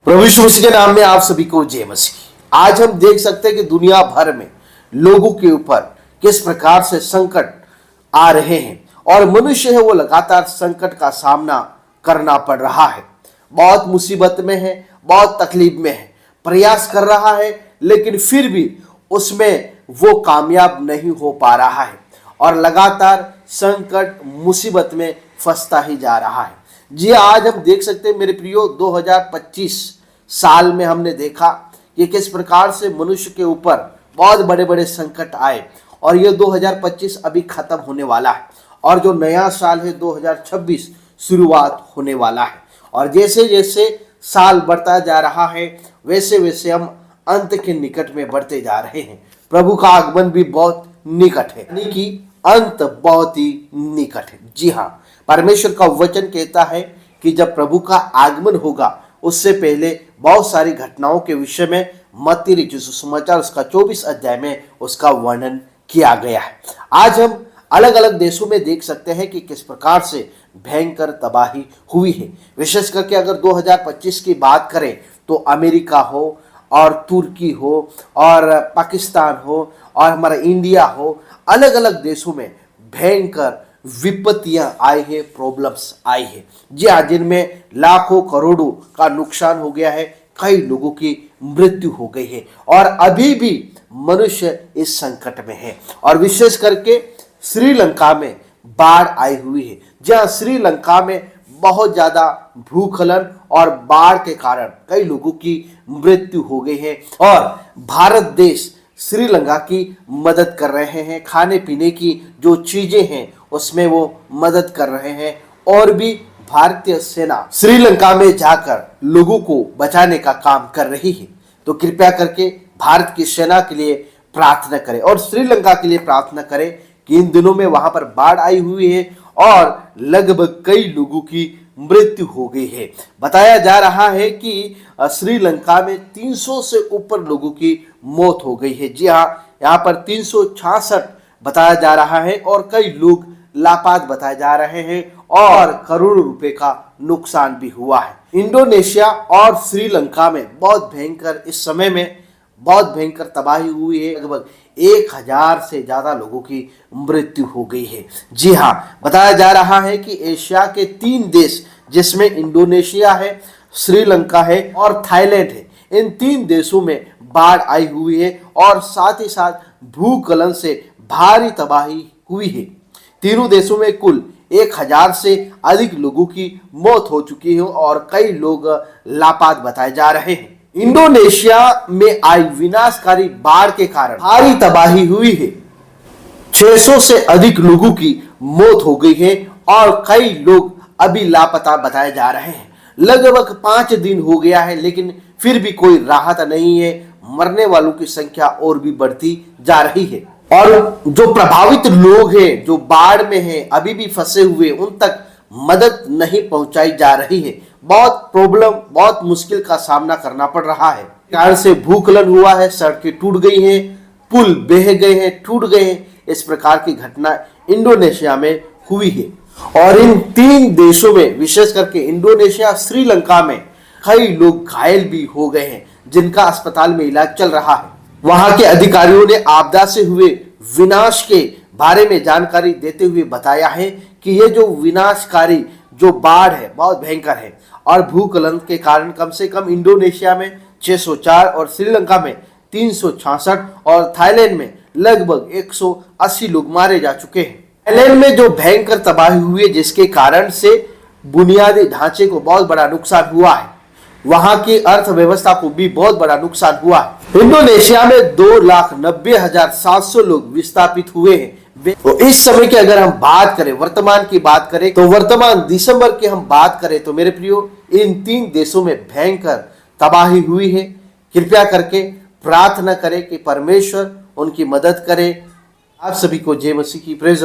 प्रभु यीशु मसीह के नाम में आप सभी को जय मसीह। आज हम देख सकते हैं कि दुनिया भर में लोगों के ऊपर किस प्रकार से संकट आ रहे हैं और मनुष्य है वो लगातार संकट का सामना करना पड़ रहा है। बहुत मुसीबत में है, बहुत तकलीफ में है, प्रयास कर रहा है लेकिन फिर भी उसमें वो कामयाब नहीं हो पा रहा है और लगातार संकट मुसीबत में फंसता ही जा रहा है। जी आज हम देख सकते हैं मेरे प्रियो 2025 साल में हमने देखा कि किस प्रकार से मनुष्य के ऊपर बहुत बड़े बड़े संकट आए और ये 2025 अभी खत्म होने वाला है और जो नया साल है 2026 शुरुआत होने वाला है। और जैसे जैसे साल बढ़ता जा रहा है वैसे वैसे हम अंत के निकट में बढ़ते जा रहे हैं। प्रभु का आगमन भी बहुत निकट है, यानी कि अंत बहुत ही निकट है। जी हाँ, परमेश्वर का वचन कहता है कि जब प्रभु का आगमन होगा उससे पहले बहुत सारी घटनाओं के विषय में मत्ती लिखित सुसमाचार उसका 24 अध्याय में उसका वर्णन किया गया है। आज हम अलग अलग देशों में देख सकते हैं कि किस प्रकार से भयंकर तबाही हुई है। विशेष करके अगर 2025 की बात करें तो अमेरिका हो और तुर्की हो और पाकिस्तान हो और हमारा इंडिया हो, अलग अलग देशों में भयंकर विपत्तियां आई है, प्रॉब्लम्स आई है। जी हाँ, जिनमें लाखों करोड़ों का नुकसान हो गया है, कई लोगों की मृत्यु हो गई है और अभी भी मनुष्य इस संकट में है। और विशेष करके श्रीलंका में बाढ़ आई हुई है। जहाँ श्रीलंका में बहुत ज्यादा भूस्खलन और बाढ़ के कारण कई लोगों की मृत्यु हो गई है और भारत देश श्रीलंका की मदद कर रहे हैं। खाने पीने की जो चीजें हैं उसमें वो मदद कर रहे हैं और भी भारतीय सेना श्रीलंका में जाकर लोगों को बचाने का काम कर रही है। तो कृपया करके भारत की सेना के लिए प्रार्थना करें और श्रीलंका के लिए प्रार्थना करें कि इन दिनों में वहां पर बाढ़ आई हुई है और लगभग कई लोगों की मृत्यु हो गई है। बताया जा रहा है कि श्रीलंका में 300 से ऊपर लोगों की मौत हो गई है। जी हाँ, यहाँ पर 366 बताया जा रहा है और कई लोग लापता बताए जा रहे हैं और करोड़ों रुपए का नुकसान भी हुआ है। इंडोनेशिया और श्रीलंका में बहुत भयंकर इस समय में बहुत भयंकर तबाही हुई है। लगभग 1000 से ज्यादा लोगों की मृत्यु हो गई है। जी हाँ, बताया जा रहा है कि एशिया के 3 देश जिसमें इंडोनेशिया है, श्रीलंका है और थाईलैंड है, इन 3 देशों में बाढ़ आई हुई है और साथ ही साथ भूस्खलन से भारी तबाही हुई है। तीनों देशों में कुल 1000 से अधिक लोगों की मौत हो चुकी है और कई लोग लापता बताए जा रहे हैं। इंडोनेशिया में आई विनाशकारी बाढ़ के कारण भारी तबाही हुई है। 600 से अधिक लोगों की मौत हो गई है और कई लोग अभी लापता बताए जा रहे हैं। लगभग 5 दिन हो गया है लेकिन फिर भी कोई राहत नहीं है। मरने वालों की संख्या और भी बढ़ती जा रही है और जो प्रभावित लोग हैं, जो बाढ़ में हैं, अभी भी फंसे हुए, उन तक मदद नहीं पहुंचाई जा रही है। बहुत प्रॉब्लम, बहुत मुश्किल का सामना करना पड़ रहा है। कारण से भूस्खलन हुआ है, सड़कें टूट गई हैं, पुल बह गए हैं, टूट गए हैं। इस प्रकार की घटना इंडोनेशिया में हुई है और इन 3 देशों में विशेष करके इंडोनेशिया, श्रीलंका में कई लोग घायल भी हो गए हैं जिनका अस्पताल में इलाज चल रहा है। वहां के अधिकारियों ने आपदा से हुए विनाश के बारे में जानकारी देते हुए बताया है कि ये जो विनाशकारी जो बाढ़ है बहुत भयंकर है और भूस्खलन के कारण कम से कम इंडोनेशिया में 604 और श्रीलंका में 366 और थाईलैंड में लगभग 180 लोग मारे जा चुके हैं। थाईलैंड में जो भयंकर तबाही हुई है जिसके कारण से बुनियादी ढांचे को बहुत बड़ा नुकसान हुआ है, वहां की अर्थव्यवस्था को भी बहुत बड़ा नुकसान हुआ है। इंडोनेशिया में 2,90,700 लोग विस्थापित हुए हैं। तो इस समय की अगर हम बात करें, वर्तमान की बात करें तो वर्तमान दिसंबर की हम बात करें तो मेरे प्रियो इन 3 देशों में भयंकर तबाही हुई है। कृपया करके प्रार्थना करें कि परमेश्वर उनकी मदद करे। आप सभी को जय मसीह की प्रेज।